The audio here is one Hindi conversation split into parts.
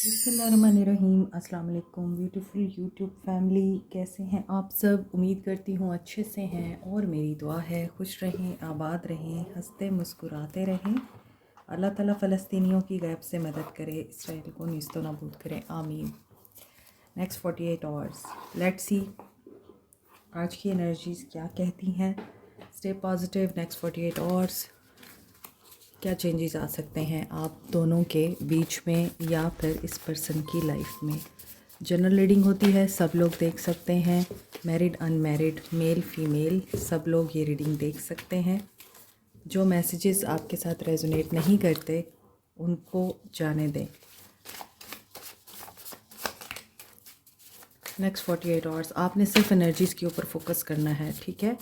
बिस्मिल्लाहिर्रहमानिर्रहीम। अस्सलाम वालेकुम ब्यूटीफुल यूट्यूब फैमिली, कैसे हैं आप सब? उम्मीद करती हूँ अच्छे से हैं और मेरी दुआ है खुश रहें, आबाद रहें, हंसते मुस्कुराते रहें। अल्लाह ताला फ़लस्तीनियों की गैब से मदद करे, इसराइल को नीस्तो नाबूद करे, आमीन। नेक्स्ट 48 आवर्स, लेट्स सी आज की एनर्जीज़ क्या कहती हैं। Stay positive. नेक्स्ट 48 आवर्स क्या चेंजेस आ सकते हैं आप दोनों के बीच में या फिर इस पर्सन की लाइफ में। जनरल रीडिंग होती है, सब लोग देख सकते हैं, मैरिड अनमैरिड, मेल फीमेल, सब लोग ये रीडिंग देख सकते हैं। जो मैसेजेस आपके साथ रेजोनेट नहीं करते उनको जाने दें। नेक्स्ट 48 आवर्स आपने सिर्फ एनर्जीज़ के ऊपर फोकस करना है, ठीक है।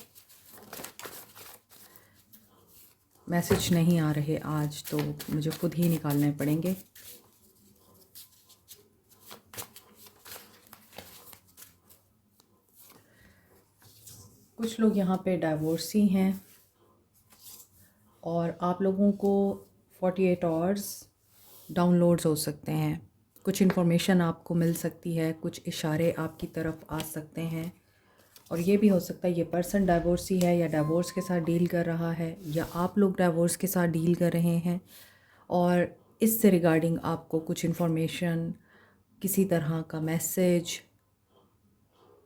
मैसेज नहीं आ रहे आज तो मुझे खुद ही निकालने पड़ेंगे। कुछ लोग यहाँ पे डाइवोर्सी हैं और आप लोगों को 48 आवर्स डाउनलोड्स हो सकते हैं। कुछ इन्फॉर्मेशन आपको मिल सकती है, कुछ इशारे आपकी तरफ आ सकते हैं और ये भी हो सकता है ये पर्सन डाइवोर्सी है या डाइवोर्स के साथ डील कर रहा है या आप लोग डाइवोर्स के साथ डील कर रहे हैं और इससे रिगार्डिंग आपको कुछ इन्फॉर्मेशन, किसी तरह का मैसेज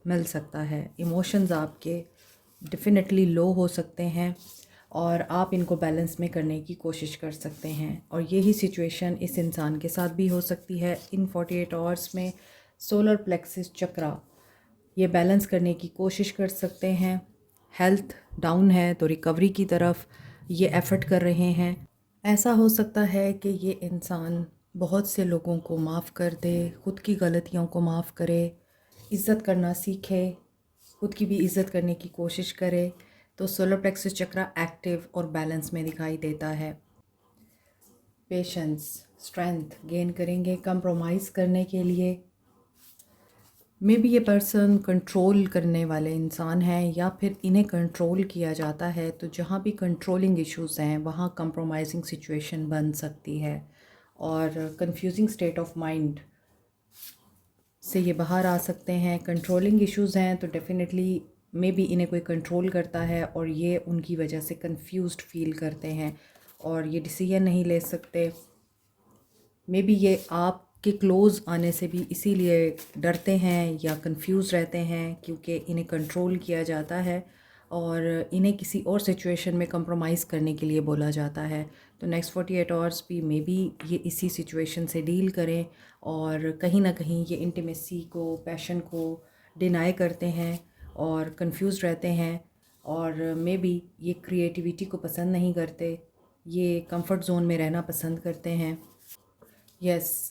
मिल सकता है। इमोशंस आपके डेफिनेटली लो हो सकते हैं और आप इनको बैलेंस में करने की कोशिश कर सकते हैं और यही सिचुएशन इस इंसान के साथ भी हो सकती है। इन 48 आवर्स में सोलर प्लेक्सिस चक्रा ये बैलेंस करने की कोशिश कर सकते हैं। हेल्थ डाउन है तो रिकवरी की तरफ ये एफ़र्ट कर रहे हैं। ऐसा हो सकता है कि ये इंसान बहुत से लोगों को माफ़ कर दे, ख़ुद की गलतियों को माफ़ करे, इज़्ज़त करना सीखे, खुद की भी इज़्ज़त करने की कोशिश करे। तो सोलर प्लेक्सस चक्रा एक्टिव और बैलेंस में दिखाई देता है। पेशेंस, स्ट्रेंथ गेन करेंगे कंप्रोमाइज़ करने के लिए। मे बी ये पर्सन कंट्रोल करने वाले इंसान हैं या फिर इन्हें कंट्रोल किया जाता है, तो जहाँ भी कंट्रोलिंग इश्यूज़ हैं वहाँ कंप्रोमाइजिंग सिचुएशन बन सकती है और कंफ्यूजिंग स्टेट ऑफ माइंड से ये बाहर आ सकते हैं। कंट्रोलिंग इश्यूज़ हैं तो डेफिनेटली मे बी इन्हें कोई कंट्रोल करता है और ये उनकी वजह से कंफ्यूज्ड फील करते हैं और ये डिसीजन नहीं ले सकते। मे बी ये आपके क्लोज़ आने से भी इसीलिए डरते हैं या कंफ्यूज रहते हैं क्योंकि इन्हें कंट्रोल किया जाता है और इन्हें किसी और सिचुएशन में कंप्रोमाइज़ करने के लिए बोला जाता है। तो नेक्स्ट 48 आवर्स भी मे बी ये इसी सिचुएशन से डील करें और कहीं ना कहीं ये इंटीमेसी को, पैशन को डिनाई करते हैं और कंफ्यूज रहते हैं और मे बी ये क्रिएटिविटी को पसंद नहीं करते, ये कंफर्ट जोन में रहना पसंद करते हैं।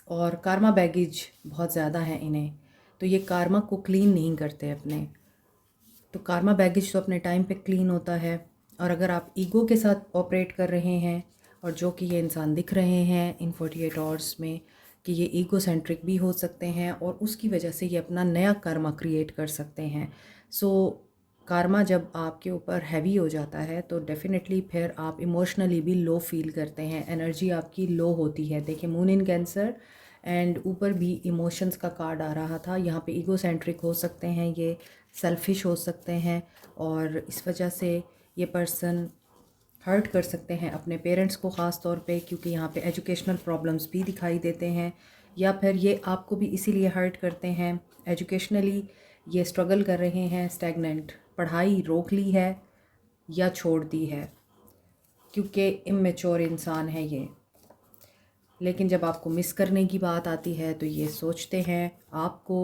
और कार्मा बैगेज बहुत ज़्यादा है इन्हें, तो ये कार्मा को क्लीन नहीं करते अपने। तो कार्मा बैगेज तो अपने टाइम पे क्लीन होता है और अगर आप ईगो के साथ ऑपरेट कर रहे हैं और जो कि ये इंसान दिख रहे हैं इन 48 आवर्स में कि ये ईगो सेंट्रिक भी हो सकते हैं और उसकी वजह से ये अपना नया कर्मा क्रिएट कर सकते हैं। कार्मा जब आपके ऊपर हैवी हो जाता है तो डेफ़िनेटली फिर आप इमोशनली भी लो फील करते हैं, एनर्जी आपकी लो होती है। देखिए मून इन कैंसर एंड ऊपर भी इमोशंस का कार्ड आ रहा था। यहाँ पे ईगो सेंट्रिक हो सकते हैं, ये सेल्फिश हो सकते हैं और इस वजह से ये पर्सन हर्ट कर सकते हैं अपने पेरेंट्स को ख़ास तौर पे, क्योंकि यहाँ पे एजुकेशनल प्रॉब्लम्स भी दिखाई देते हैं या फिर ये आपको भी इसीलिए हर्ट करते हैं। एजुकेशनली ये स्ट्रगल कर रहे हैं, स्टैग्नेंट, पढ़ाई रोक ली है या छोड़ दी है क्योंकि इमेच्योर इंसान है ये। लेकिन जब आपको मिस करने की बात आती है तो ये सोचते हैं आपको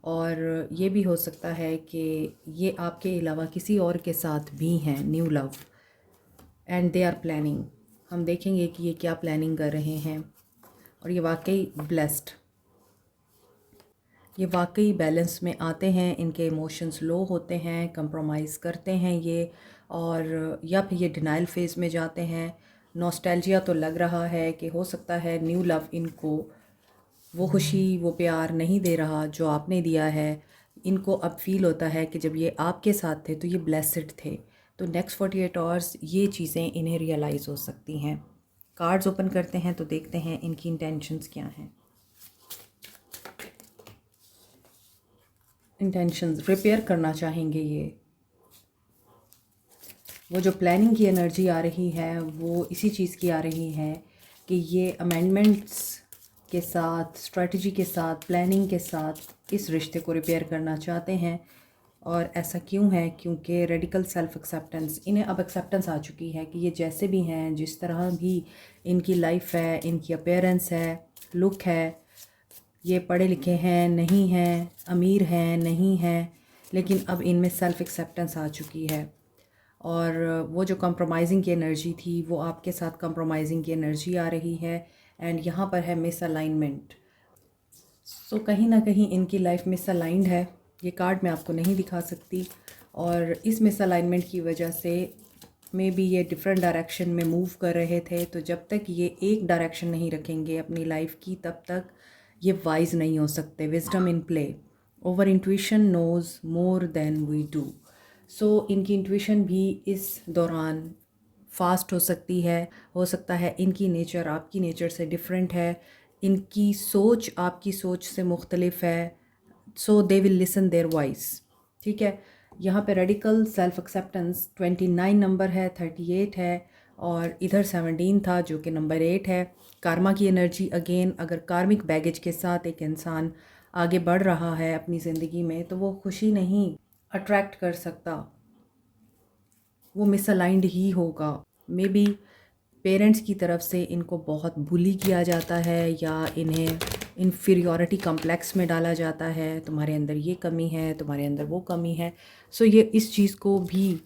और ये भी हो सकता है कि ये आपके अलावा किसी और के साथ भी हैं, new love, and they are planning. हम देखेंगे कि ये क्या प्लानिंग कर रहे हैं और ये वाकई ब्लेस्ड, ये वाकई बैलेंस में आते हैं। इनके इमोशंस लो होते हैं, कंप्रोमाइज़ करते हैं ये और या फिर ये डिनाइल फेज़ में जाते हैं। नॉस्टैल्जिया तो लग रहा है कि हो सकता है न्यू लव इनको वो खुशी, वो प्यार नहीं दे रहा जो आपने दिया है। इनको अब फील होता है कि जब ये आपके साथ थे तो ये ब्लेस्ड थे। तो नेक्स्ट 48 आवर्स ये चीज़ें इन्हें रियलाइज़ हो सकती हैं। कार्ड्स ओपन करते हैं तो देखते हैं इनकी इंटेंशंस क्या हैं। इंटेंशंस रिपेयर करना चाहेंगे ये। वो जो प्लानिंग की एनर्जी आ रही है वो इसी चीज़ की आ रही है कि ये अमेंडमेंट्स के साथ, स्ट्रेटजी के साथ, प्लानिंग के साथ इस रिश्ते को रिपेयर करना चाहते हैं। और ऐसा क्यों है? क्योंकि रेडिकल सेल्फ एक्सेप्टेंस, इन्हें अब एक्सेप्टेंस आ चुकी है कि ये जैसे भी हैं, जिस तरह भी इनकी लाइफ है, इनकी अपीयरेंस है, लुक है, ये पढ़े लिखे हैं नहीं हैं, अमीर हैं नहीं हैं, लेकिन अब इनमें सेल्फ एक्सेप्टेंस आ चुकी है। और वो जो कंप्रोमाइज़िंग की एनर्जी थी वो आपके साथ कंप्रोमाइज़िंग की एनर्जी आ रही है। एंड यहाँ पर है मिसअलाइनमेंट। सो कहीं ना कहीं इनकी लाइफ मिसअलाइंड है। ये कार्ड मैं आपको नहीं दिखा सकती, और इस मिसअलाइनमेंट की वजह से मे बी ये डिफरेंट डायरेक्शन में मूव कर रहे थे। तो जब तक ये एक डायरेक्शन नहीं रखेंगे अपनी लाइफ की, तब तक ये वाइज नहीं हो सकते। Wisdom in play, over intuition knows more than we do. So इनकी इंट्यूशन भी इस दौरान फास्ट हो सकती है। हो सकता है इनकी नेचर आपकी नेचर से डिफरेंट है, इनकी सोच आपकी सोच से मुख्तलिफ है। So they will listen their voice. ठीक है, यहाँ पे रेडिकल सेल्फ एक्सेप्टेंस 29 नंबर है, 38 है, और इधर 17 था जो कि नंबर 8 है। कार्मा की एनर्जी अगेन, अगर कार्मिक बैगेज के साथ एक इंसान आगे बढ़ रहा है अपनी ज़िंदगी में तो वो खुशी नहीं अट्रैक्ट कर सकता, वो मिसअलाइंड ही होगा। मे बी पेरेंट्स की तरफ से इनको बहुत बुली किया जाता है या इन्हें इन्फीरियॉरिटी कम्प्लेक्स में डाला जाता है, तुम्हारे अंदर ये कमी है, तुम्हारे अंदर वो कमी है। सो ये इस चीज़ को भी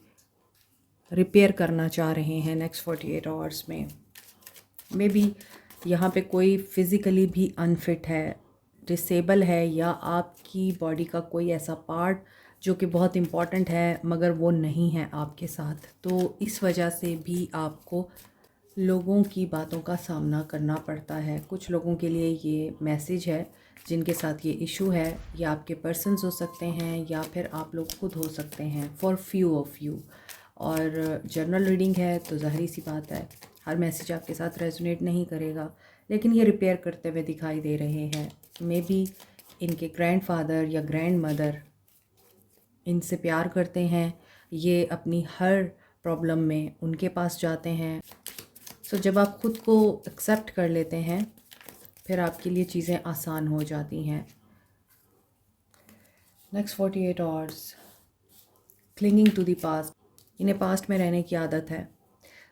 रिपेयर करना चाह रहे हैं नेक्स्ट 48 आवर्स में। मे बी यहाँ पे कोई फिज़िकली भी अनफिट है, डिसेबल है, या आपकी बॉडी का कोई ऐसा पार्ट जो कि बहुत इम्पॉर्टेंट है मगर वो नहीं है आपके साथ। तो इस वजह से भी आपको लोगों की बातों का सामना करना पड़ता है। कुछ लोगों के लिए ये मैसेज है जिनके साथ ये इशू है, या आपके पर्सन्स हो सकते हैं या फिर आप लोग खुद हो सकते हैं, फॉर फ्यू ऑफ यू। और जर्नल रीडिंग है तो ज़ाहिर सी बात है हर मैसेज आपके साथ रेजोनेट नहीं करेगा, लेकिन ये रिपेयर करते हुए दिखाई दे रहे हैं। मे बी इनके ग्रैंडफादर या ग्रैंड मदर इनसे प्यार करते हैं, ये अपनी हर प्रॉब्लम में उनके पास जाते हैं। सो जब आप ख़ुद को एक्सेप्ट कर लेते हैं फिर आपके लिए चीज़ें आसान हो जाती हैं। Next 48 hours, clinging to the past, इन्हें पास्ट में रहने की आदत है।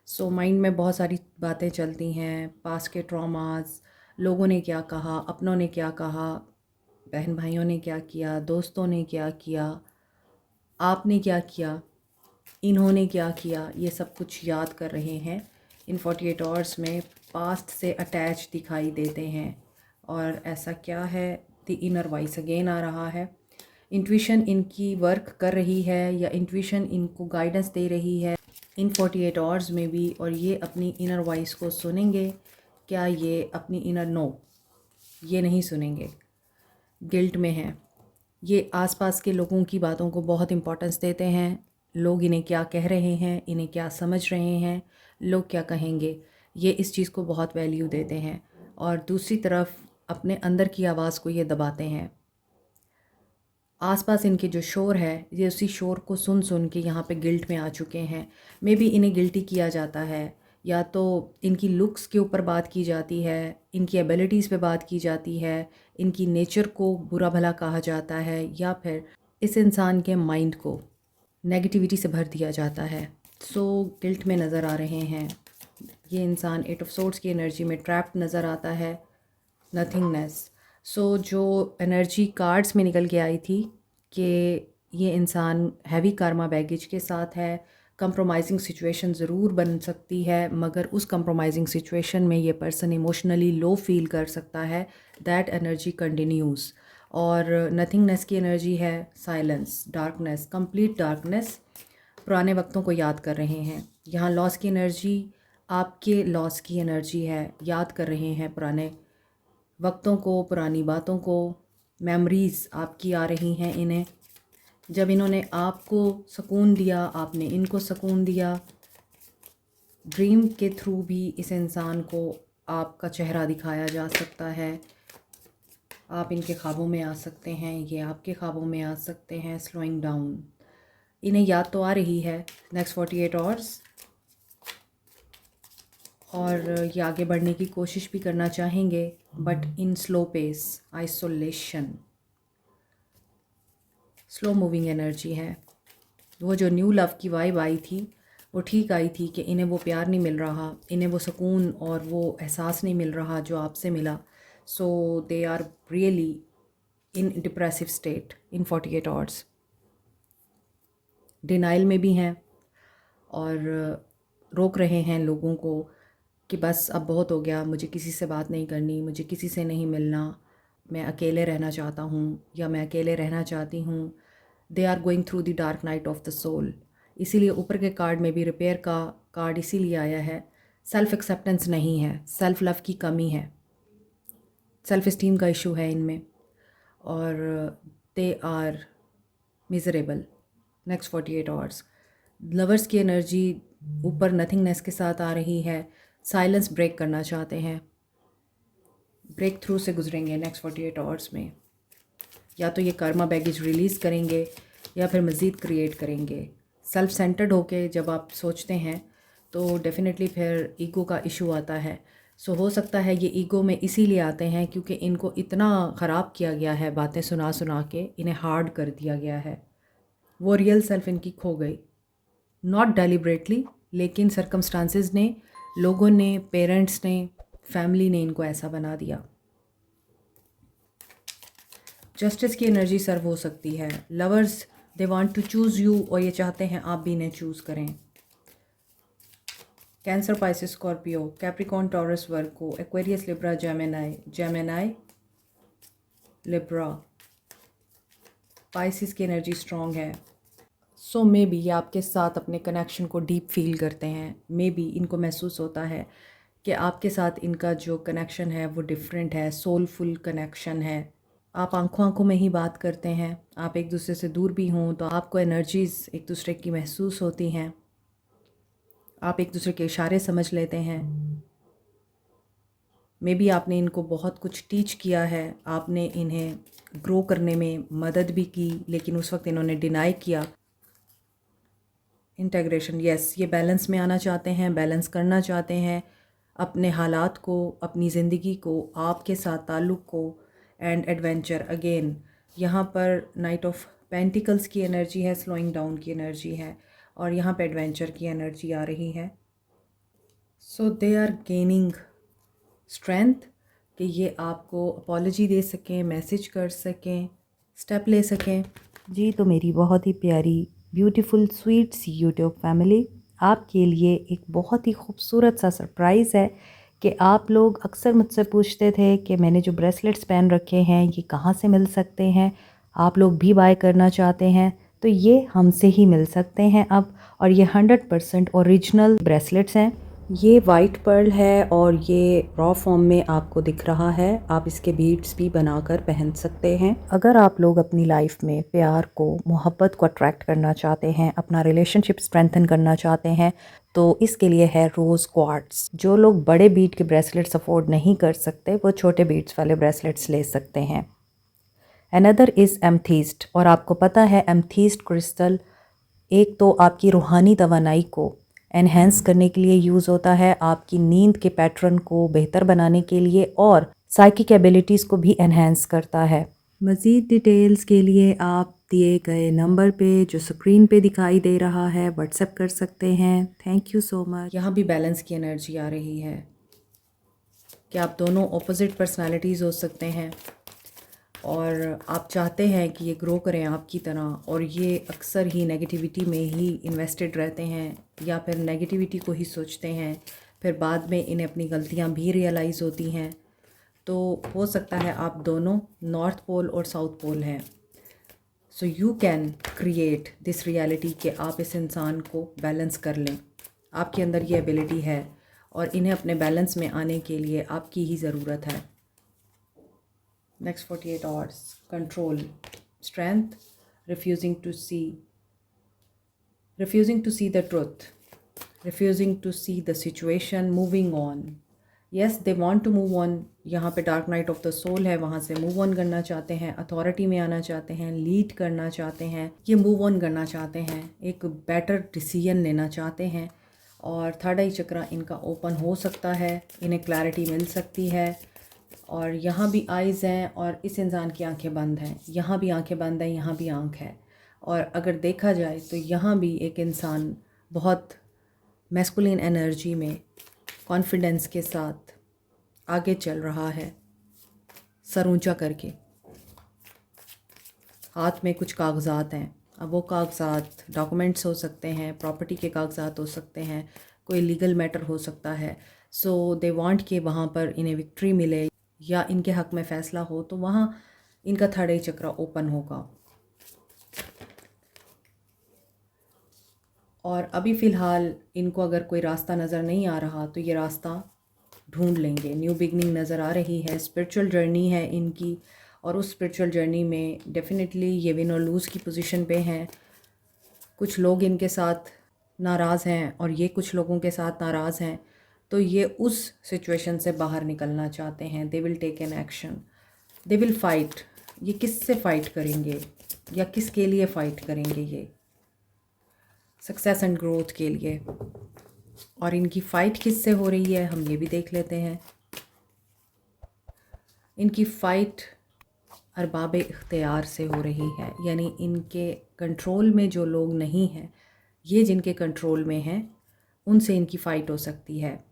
सो माइंड में बहुत सारी बातें चलती हैं, पास्ट के ट्रॉमास, लोगों ने क्या कहा, अपनों ने क्या कहा, बहन भाइयों ने क्या किया, दोस्तों ने क्या किया, आपने क्या किया, इन्होंने क्या किया, ये सब कुछ याद कर रहे हैं। इन 48 आवर्स में पास्ट से अटैच दिखाई देते हैं। और ऐसा क्या है? द इनर वॉइस अगेन आ रहा है। इंट्यूशन इनकी वर्क कर रही है या इंट्यूशन इनको गाइडेंस दे रही है इन 48 आवर्स में भी, और ये अपनी इनर वॉइस को सुनेंगे क्या? ये अपनी इनर नो, ये नहीं सुनेंगे, गिल्ट में हैं। ये आसपास के लोगों की बातों को बहुत इम्पोर्टेंस देते हैं। लोग इन्हें क्या कह रहे हैं, इन्हें क्या समझ रहे हैं, लोग क्या कहेंगे, ये इस चीज़ को बहुत वैल्यू देते हैं। और दूसरी तरफ अपने अंदर की आवाज़ को ये दबाते हैं। आसपास इनके जो शोर है, ये उसी शोर को सुन सुन के यहाँ पे गिल्ट में आ चुके हैं। मे बी इन्हें गिल्टी किया जाता है, या तो इनकी लुक्स के ऊपर बात की जाती है, इनकी एबिलिटीज़ पे बात की जाती है, इनकी नेचर को बुरा भला कहा जाता है, या फिर इस इंसान के माइंड को नेगेटिविटी से भर दिया जाता है। सो गिल्ट में नज़र आ रहे हैं। ये इंसान 8 ऑफ सोर्ड्स की एनर्जी में ट्रैप्ड नज़र आता है, नथिंगनेस। सो जो एनर्जी कार्ड्स में निकल के आई थी कि ये इंसान हैवी कार्मा बैगेज के साथ है, कंप्रोमाइजिंग सिचुएशन ज़रूर बन सकती है, मगर उस कंप्रोमाइजिंग सिचुएशन में ये पर्सन इमोशनली लो फील कर सकता है। That energy continues. और नथिंगनेस की एनर्जी है साइलेंस, डार्कनेस, कंप्लीट डार्कनेस। पुराने वक्तों को याद कर रहे हैं। यहाँ लॉस की एनर्जी आपके लॉस की एनर्जी है, याद कर रहे हैं पुराने वक्तों को, पुरानी बातों को। मेमोरीज़ आपकी आ रही हैं इन्हें, जब इन्होंने आपको सुकून दिया, आपने इनको सुकून दिया। ड्रीम के थ्रू भी इस इंसान को आपका चेहरा दिखाया जा सकता है। आप इनके ख्वाबों में आ सकते हैं, ये आपके ख्वाबों में आ सकते हैं। स्लोइंग डाउन, इन्हें याद तो आ रही है नेक्स्ट 48 आवर्स, और ये आगे बढ़ने की कोशिश भी करना चाहेंगे, but in slow pace, isolation, slow moving energy है। वो जो न्यू लव की वाइब आई थी वो ठीक आई थी कि इन्हें वो प्यार नहीं मिल रहा, इन्हें वो सुकून और वो एहसास नहीं मिल रहा जो आपसे मिला। So they are really in depressive state in 48 hours. Denial में भी हैं और रोक रहे हैं लोगों को कि बस अब बहुत हो गया, मुझे किसी से बात नहीं करनी, मुझे किसी से नहीं मिलना, मैं अकेले रहना चाहता हूँ या मैं अकेले रहना चाहती हूँ। They are going through the dark night of the soul. इसीलिए ऊपर के कार्ड में भी रिपेयर का कार्ड इसीलिए आया है। सेल्फ़ एक्सेप्टेंस नहीं है, सेल्फ़ लव की कमी है, सेल्फ़ इस्टीम का इशू है इनमें, और they are miserable next 48 hours. Lovers की एनर्जी ऊपर नथिंगनेस के साथ आ रही है, साइलेंस ब्रेक करना चाहते हैं, ब्रेक थ्रू से गुजरेंगे नेक्स्ट 48 आवर्स में। या तो ये कर्मा बैगेज रिलीज़ करेंगे या फिर मज़ीद क्रिएट करेंगे। सेल्फ सेंटर्ड होके जब आप सोचते हैं तो डेफिनेटली फिर ईगो का इशू आता है। सो हो सकता है ये ईगो में इसीलिए आते हैं क्योंकि इनको इतना ख़राब किया गया है, बातें सुना सुना के इन्हें हार्ड कर दिया गया है। वो रियल सेल्फ इनकी खो गई, नॉट डेलिब्रेटली, लेकिन सर्कमस्टांसेस ने, लोगों ने, पेरेंट्स ने, फैमिली ने इनको ऐसा बना दिया। जस्टिस की एनर्जी सर्व हो सकती है। Lovers they want to choose you, और ये चाहते हैं आप भी इन्हें चूज़ करें। Cancer, Pisces, Scorpio, Capricorn, Taurus, Virgo, Aquarius, Libra, Gemini, Gemini, Libra, Pisces की एनर्जी स्ट्रॉन्ग है। सो मे बी ये आपके साथ अपने कनेक्शन को डीप फील करते हैं। मे बी इनको महसूस होता है कि आपके साथ इनका जो कनेक्शन है वो डिफरेंट है, सोलफुल कनेक्शन है। आप आंखों आंखों में ही बात करते हैं, आप एक दूसरे से दूर भी हों तो आपको एनर्जीज़ एक दूसरे की महसूस होती हैं, आप एक दूसरे के इशारे समझ लेते हैं। मे बी आपने इनको बहुत कुछ टीच किया है, आपने इन्हें ग्रो करने में मदद भी की, लेकिन उस वक्त इन्होंने डिनाई किया। इंटेग्रेशन, यस, ये बैलेंस में आना चाहते हैं, बैलेंस करना चाहते हैं अपने हालात को, अपनी ज़िंदगी को, आपके साथ ताल्लुक़ को, एंड एडवेंचर अगेन। यहाँ पर नाइट ऑफ पेंटिकल्स की एनर्जी है, स्लोइंग डाउन की एनर्जी है, और यहाँ पे एडवेंचर की एनर्जी आ रही है। So they are gaining strength कि ये आपको अपॉलजी दे सकें, मैसेज कर सकें, स्टेप ले सकें। जी, तो मेरी बहुत ही प्यारी ब्यूटीफुल स्वीट सी यूट्यूब फैमिली, आपके लिए एक बहुत ही खूबसूरत सा सरप्राइज़ है कि आप लोग अक्सर मुझसे पूछते थे कि मैंने जो ब्रेसलेट्स पहन रखे हैं ये कहाँ से मिल सकते हैं, आप लोग भी बाय करना चाहते हैं तो ये हमसे ही मिल सकते हैं अब। और ये 100% ओरिजिनल ब्रेसलेट्स हैं। ये वाइट पर्ल है और ये रॉ फॉर्म में आपको दिख रहा है। आप इसके बीड्स भी बनाकर पहन सकते हैं। अगर आप लोग अपनी लाइफ में प्यार को, मोहब्बत को अट्रैक्ट करना चाहते हैं, अपना रिलेशनशिप स्ट्रेंथन करना चाहते हैं, तो इसके लिए है रोज़ क्वार्ट्स। जो लोग बड़े बीड के ब्रेसलेट्स अफोर्ड नहीं कर सकते वो छोटे बीड्स वाले ब्रेसलेट्स ले सकते हैं। अनदर इज़ एमथीस्ट, और आपको पता है एमथीस्ट क्रिस्टल एक तो आपकी रूहानी तवानाई को एनहेंस करने के लिए यूज़ होता है, आपकी नींद के पैटर्न को बेहतर बनाने के लिए, और साइकिक एबिलिटीज़ को भी एनहेंस करता है। मज़ीद डिटेल्स के लिए आप दिए गए नंबर पे जो स्क्रीन पे दिखाई दे रहा है व्हाट्सएप कर सकते हैं। Thank you so much. यहाँ भी बैलेंस की एनर्जी आ रही है कि आप दोनों ऑपोजिट पर्सनालिटीज़ हो सकते हैं और आप चाहते हैं कि ये ग्रो करें आपकी तरह, और ये अक्सर ही नेगेटिविटी में ही इन्वेस्टेड रहते हैं या फिर नेगेटिविटी को ही सोचते हैं, फिर बाद में इन्हें अपनी गलतियां भी रियलाइज़ होती हैं। तो हो सकता है आप दोनों नॉर्थ पोल और साउथ पोल हैं। So you can create this reality कि आप इस इंसान को बैलेंस कर लें। आपके अंदर ये एबिलिटी है और इन्हें अपने बैलेंस में आने के लिए आपकी ही ज़रूरत है। Next 48 hours, control, strength, refusing to see the truth, refusing to see the situation, moving on, yes they want to move on, यहाँ पे dark night of the soul है, वहाँ से मूव ऑन करना चाहते हैं, अथॉरिटी में आना चाहते हैं, लीड करना चाहते हैं, ये मूव ऑन करना चाहते हैं, एक बेटर डिसीजन लेना चाहते हैं। और थर्ड आई चक्रा इनका ओपन हो सकता है, इन्हें क्लैरिटी मिल सकती है। और यहाँ भी आइज़ हैं और इस इंसान की आंखें बंद हैं, यहाँ भी आंखें बंद हैं, यहाँ भी आंख है। और अगर देखा जाए तो यहाँ भी एक इंसान बहुत मैस्कुलिन एनर्जी में कॉन्फिडेंस के साथ आगे चल रहा है, सर ऊंचा करके। हाथ में कुछ कागजात हैं, अब वो कागजात डॉक्यूमेंट्स हो सकते हैं, प्रॉपर्टी के कागजात हो सकते हैं, कोई लीगल मैटर हो सकता है। सो दे वांट कि वहाँ पर इन्हें विक्ट्री मिले या इनके हक़ में फ़ैसला हो, तो वहाँ इनका थर्ड आई चक्रा ओपन होगा। और अभी फ़िलहाल इनको अगर कोई रास्ता नज़र नहीं आ रहा तो ये रास्ता ढूंढ लेंगे। न्यू बिगनिंग नज़र आ रही है, स्पिरिचुअल जर्नी है इनकी, और उस स्पिरिचुअल जर्नी में डेफिनेटली ये विन और लूज़ की पोजीशन पे हैं। कुछ लोग इनके साथ नाराज़ हैं और ये कुछ लोगों के साथ नाराज़ हैं, तो ये उस सिचुएशन से बाहर निकलना चाहते हैं। They will take an action, they will fight. ये किससे फ़ाइट करेंगे या किसके लिए फ़ाइट करेंगे? ये सक्सेस एंड ग्रोथ के लिए। और इनकी फ़ाइट किससे हो रही है हम ये भी देख लेते हैं। इनकी फ़ाइट अरबाब इख्तियार से हो रही है, यानी इनके कंट्रोल में जो लोग नहीं हैं, ये जिनके कंट्रोल में हैं उनसे इनकी फ़ाइट हो सकती है।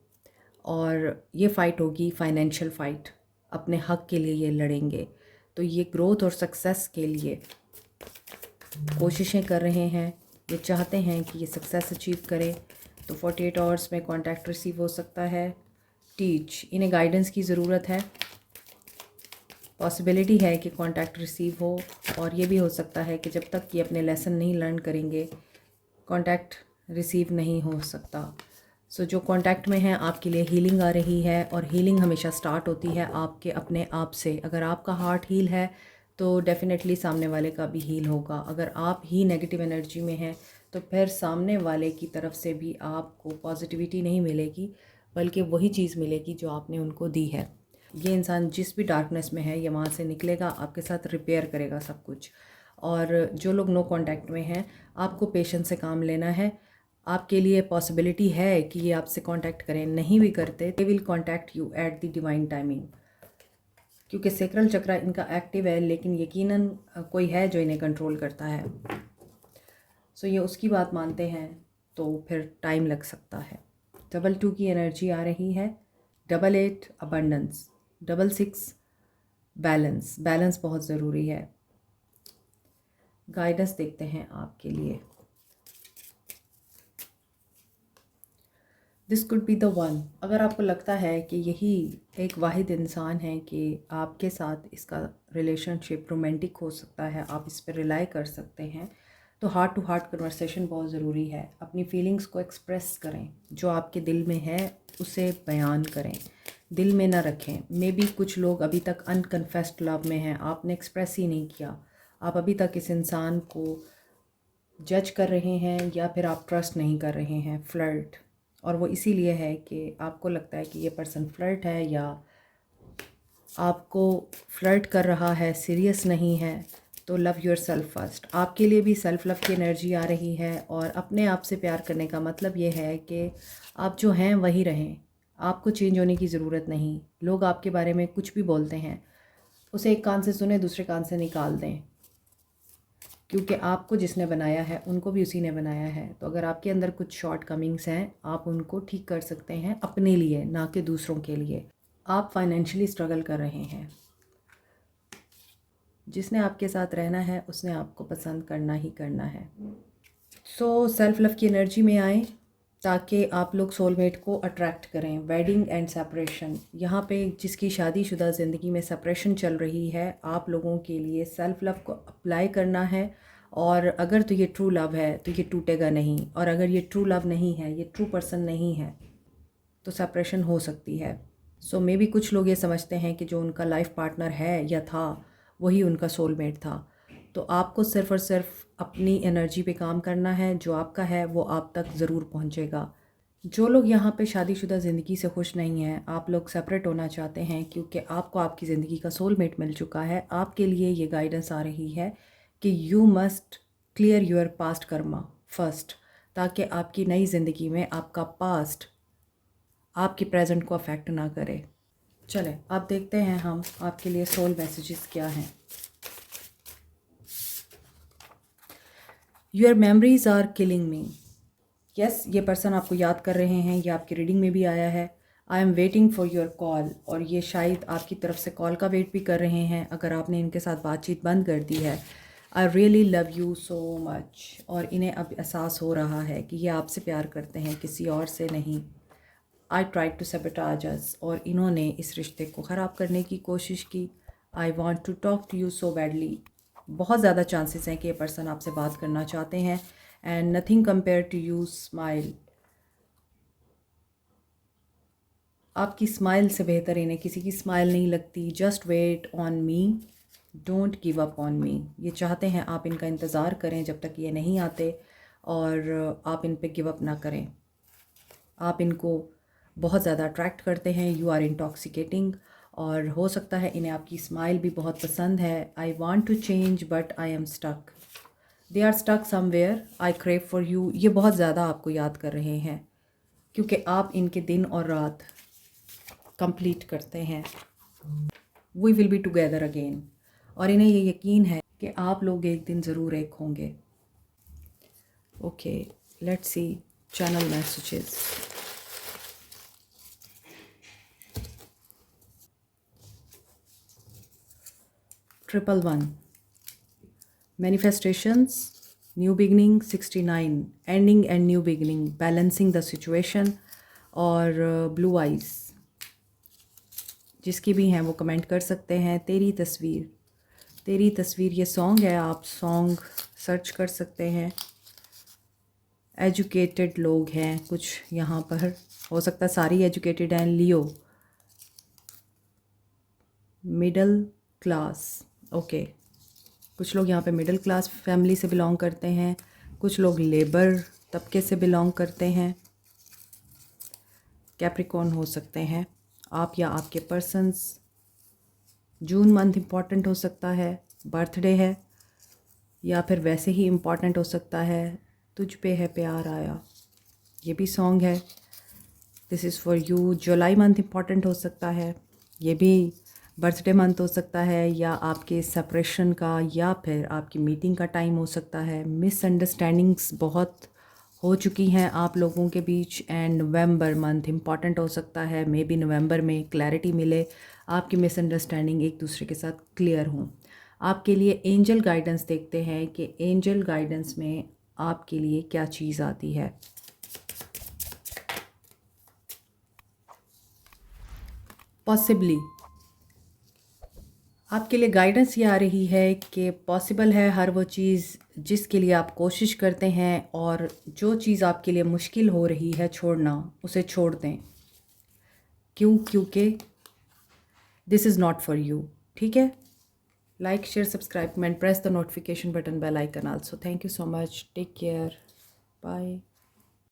और ये फ़ाइट होगी फाइनेंशियल फ़ाइट, अपने हक़ के लिए ये लड़ेंगे। तो ये ग्रोथ और सक्सेस के लिए कोशिशें कर रहे हैं, ये चाहते हैं कि ये सक्सेस अचीव करें। तो 48 आवर्स में कॉन्टैक्ट रिसीव हो सकता है। टीच, इन्हें गाइडेंस की ज़रूरत है, पॉसिबिलिटी है कि कॉन्टैक्ट रिसीव हो। और ये भी हो सकता है कि जब तक ये अपने लेसन नहीं लर्न करेंगे कॉन्टैक्ट रिसीव नहीं हो सकता। सो जो कॉन्टैक्ट में है आपके लिए हीलिंग आ रही है, और हीलिंग हमेशा स्टार्ट होती है आपके अपने आप से। अगर आपका हार्ट हील है तो डेफ़िनेटली सामने वाले का भी हील होगा। अगर आप ही नेगेटिव एनर्जी में हैं तो फिर सामने वाले की तरफ से भी आपको पॉजिटिविटी नहीं मिलेगी, बल्कि वही चीज़ मिलेगी जो आपने उनको दी है। ये इंसान जिस भी डार्कनेस में है ये वहाँ से निकलेगा, आपके साथ रिपेयर करेगा सब कुछ। और जो लोग नो कांटेक्ट में हैं, आपको पेशेंस से काम लेना है। आपके लिए पॉसिबिलिटी है कि ये आपसे कांटेक्ट करें, नहीं भी करते they will contact you at the divine timing, क्योंकि सेक्रल चक्रा इनका एक्टिव है, लेकिन यकीनन कोई है जो इन्हें कंट्रोल करता है। सो ये उसकी बात मानते हैं तो फिर टाइम लग सकता है। 22 की एनर्जी आ रही है, 88 अबंडेंस, 66 बैलेंस। बैलेंस बहुत ज़रूरी है। गाइडेंस देखते हैं आपके लिए। This could be the one. अगर आपको लगता है कि यही एक वाहिद इंसान है कि आपके साथ इसका रिलेशनशिप रोमांटिक हो सकता है, आप इस पर रिलाई कर सकते हैं, तो हार्ट टू हार्ट कन्वर्सेशन बहुत ज़रूरी है। अपनी फीलिंग्स को एक्सप्रेस करें, जो आपके दिल में है उसे बयान करें, दिल में ना रखें। मे बी कुछ लोग अभी तक अनकन्फेस्ड लव में हैं, आपने एक्सप्रेस ही नहीं किया। आप अभी तक इस इंसान को जज कर रहे हैं या फिर आप ट्रस्ट नहीं कर रहे हैं। फ्लर्ट, और वो इसीलिए है कि आपको लगता है कि ये पर्सन फ्लर्ट है या आपको फ्लर्ट कर रहा है, सीरियस नहीं है। तो लव योर सेल्फ फर्स्ट। आपके लिए भी सेल्फ लव की एनर्जी आ रही है, और अपने आप से प्यार करने का मतलब ये है कि आप जो हैं वही रहें, आपको चेंज होने की ज़रूरत नहीं। लोग आपके बारे में कुछ भी बोलते हैं, उसे एक कान से सुने दूसरे कान से निकाल दें, क्योंकि आपको जिसने बनाया है उनको भी उसी ने बनाया है। तो अगर आपके अंदर कुछ शॉर्ट कमिंग्स हैं, आप उनको ठीक कर सकते हैं अपने लिए, ना कि दूसरों के लिए। आप फाइनेंशियली स्ट्रगल कर रहे हैं, जिसने आपके साथ रहना है उसने आपको पसंद करना ही करना है। सो सेल्फ लव की एनर्जी में आएँ ताकि आप लोग सोलमेट को अट्रैक्ट करें। वेडिंग एंड सेपरेशन, यहाँ पे जिसकी शादीशुदा ज़िंदगी में सेपरेशन चल रही है, आप लोगों के लिए सेल्फ लव को अप्लाई करना है। और अगर तो ये ट्रू लव है तो ये टूटेगा नहीं, और अगर ये ट्रू लव नहीं है, ये ट्रू पर्सन नहीं है, तो सेपरेशन हो सकती है। सो मे बी कुछ लोग ये समझते हैं कि जो उनका लाइफ पार्टनर है या था वही उनका सोलमेट था। तो आपको सिर्फ़ और सिर्फ अपनी एनर्जी पे काम करना है, जो आपका है वो आप तक ज़रूर पहुंचेगा। जो लोग यहाँ पे शादीशुदा ज़िंदगी से खुश नहीं हैं, आप लोग सेपरेट होना चाहते हैं क्योंकि आपको आपकी ज़िंदगी का सोलमेट मिल चुका है, आपके लिए ये गाइडेंस आ रही है कि you must clear your past Karma first, ताकि आपकी नई ज़िंदगी में आपका पास्ट आपकी प्रेजेंट को अफेक्ट ना करे। चलें अब देखते हैं हम आपके लिए सोल मैसेजेस क्या हैं। Your memories are killing me. Yes, ये पर्सन आपको याद कर रहे हैं, ये आपकी रीडिंग में भी आया है। I am waiting for your call, और ये शायद आपकी तरफ से कॉल का वेट भी कर रहे हैं अगर आपने इनके साथ बातचीत बंद कर दी है। I really love you so much, और इन्हें अब एहसास हो रहा है कि ये आपसे प्यार करते हैं, किसी और से नहीं। I try to sabotage us, और इन्होंने इस रिश्ते को ख़राब करने की कोशिश की। I want to talk to you so badly. बहुत ज़्यादा चांसेस हैं कि ये पर्सन आपसे बात करना चाहते हैं। And nothing compare to you smile. आपकी स्माइल से बेहतर इन्हें किसी की स्माइल नहीं लगती। Just wait on me, don't give up on me. ये चाहते हैं आप इनका इंतज़ार करें जब तक ये नहीं आते, और आप इन पे गिव अप ना करें। आप इनको बहुत ज़्यादा अट्रैक्ट करते हैं, यू आर इंटॉक्सिकेटिंग, और हो सकता है इन्हें आपकी स्माइल भी बहुत पसंद है। I want to change but I am stuck. They are stuck somewhere, I crave for you. ये बहुत ज़्यादा आपको याद कर रहे हैं क्योंकि आप इनके दिन और रात कंप्लीट करते हैं। We will be together again, और इन्हें ये यकीन है कि आप लोग एक दिन ज़रूर एक होंगे। Okay, let's see channel messages. Triple one, manifestations, new beginning, 69, ending and new beginning, balancing the situation, और ब्लू आइज। जिसकी भी हैं वो कमेंट कर सकते हैं। तेरी तस्वीर, तेरी तस्वीर ये सॉन्ग है, आप सॉन्ग सर्च कर सकते हैं। एजुकेटेड लोग हैं कुछ यहाँ पर, हो सकता है सारी एजुकेटेड हैं। लियो, मिडल क्लास, ओके। कुछ लोग यहाँ पे मिडिल क्लास फैमिली से बिलोंग करते हैं, कुछ लोग लेबर तबके से बिलोंग करते हैं। कैप्रिकॉर्न हो सकते हैं आप या आपके पर्सन्स। जून मंथ इम्पॉर्टेंट हो सकता है, बर्थडे है, या फिर वैसे ही इम्पॉर्टेंट हो सकता है। तुझ पे है प्यार आया, ये भी सॉन्ग है, this is for you. July month important हो सकता है, ये भी बर्थडे मंथ हो सकता है, या आपके सेपरेशन का या फिर आपकी मीटिंग का टाइम हो सकता है। मिसअंडरस्टैंडिंग्स बहुत हो चुकी हैं आप लोगों के बीच। एंड नवंबर मंथ इम्पॉर्टेंट हो सकता है, मे बी नवंबर में क्लैरिटी मिले, आपकी मिसअंडरस्टैंडिंग एक दूसरे के साथ क्लियर हों। आपके लिए एंजल गाइडेंस देखते हैं कि एंजल गाइडेंस में आपके लिए क्या चीज़ आती है। पॉसिबली आपके लिए गाइडेंस ये आ रही है कि पॉसिबल है हर वो चीज़ जिसके लिए आप कोशिश करते हैं, और जो चीज़ आपके लिए मुश्किल हो रही है छोड़ना, उसे छोड़ दें। क्यों? क्योंकि this is not for you. ठीक है, like share subscribe comment, press the notification button, bell icon also. Thank you so much, take care, bye.